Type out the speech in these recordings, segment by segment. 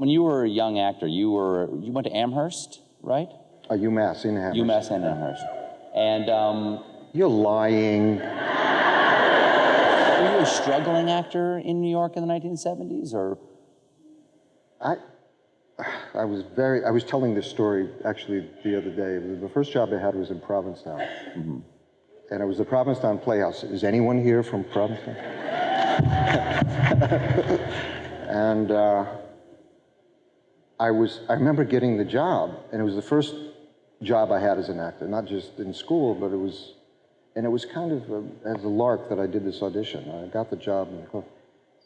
when you were a young actor, you went to Amherst, right? UMass in Amherst. UMass and Amherst. And you're lying. were you a struggling actor in New York in the 1970s, or? I was telling this story actually the other day. The first job I had was in Provincetown. Mm-hmm. And it was the Provincetown Playhouse. Is anyone here from Provincetown? And I remember getting the job, and it was the first job I had as an actor, not just in school, but it was kind of as a lark that I did this audition. I got the job,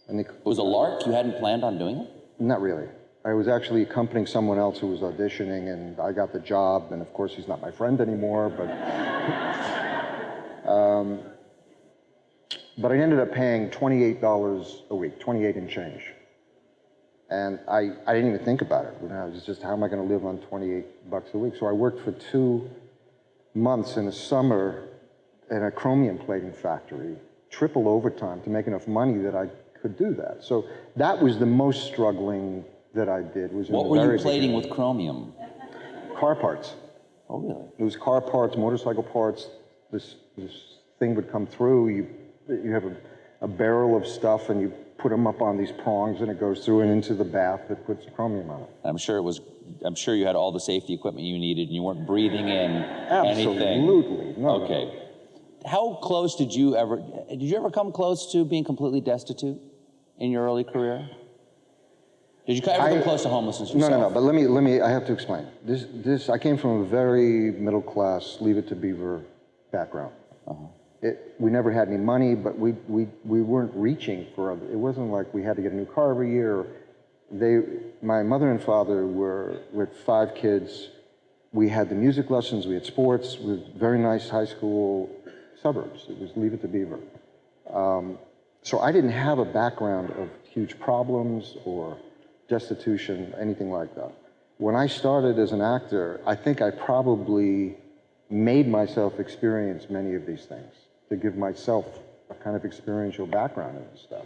and it was a lark? You hadn't planned on doing it? Not really. I was actually accompanying someone else who was auditioning, and I got the job, and of course he's not my friend anymore, but I ended up paying $28 a week, 28 and change. And I didn't even think about it. It was just, how am I going to live on 28 bucks a week? So I worked for 2 months in the summer in a chromium plating factory, triple overtime to make enough money that I could do that. So that was the most struggling that I did. Was what were you plating with chromium? Car parts. Oh, really? It was car parts, motorcycle parts. This thing would come through. You have a barrel of stuff, and you put them up on these prongs, and it goes through and into the bath that puts chromium on it. I'm sure you had all the safety equipment you needed, and you weren't breathing in anything. Absolutely. No. Okay. No. How close did you ever come close to being completely destitute in your early career? Did you ever come close to homelessness yourself? No. But let me. I have to explain. I came from a very middle class, Leave It to Beaver background. Uh-huh. We never had any money, but we weren't reaching for it. It wasn't like we had to get a new car every year. My mother and father were with 5 kids. We had the music lessons, we had sports, it was very nice high school suburbs. It was Leave It to Beaver. So I didn't have a background of huge problems or destitution, anything like that. When I started as an actor, I think I probably made myself experience many of these things to give myself a kind of experiential background in this stuff.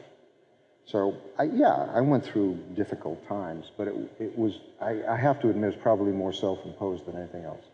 So, I went through difficult times, but it was, I have to admit, it's probably more self-imposed than anything else.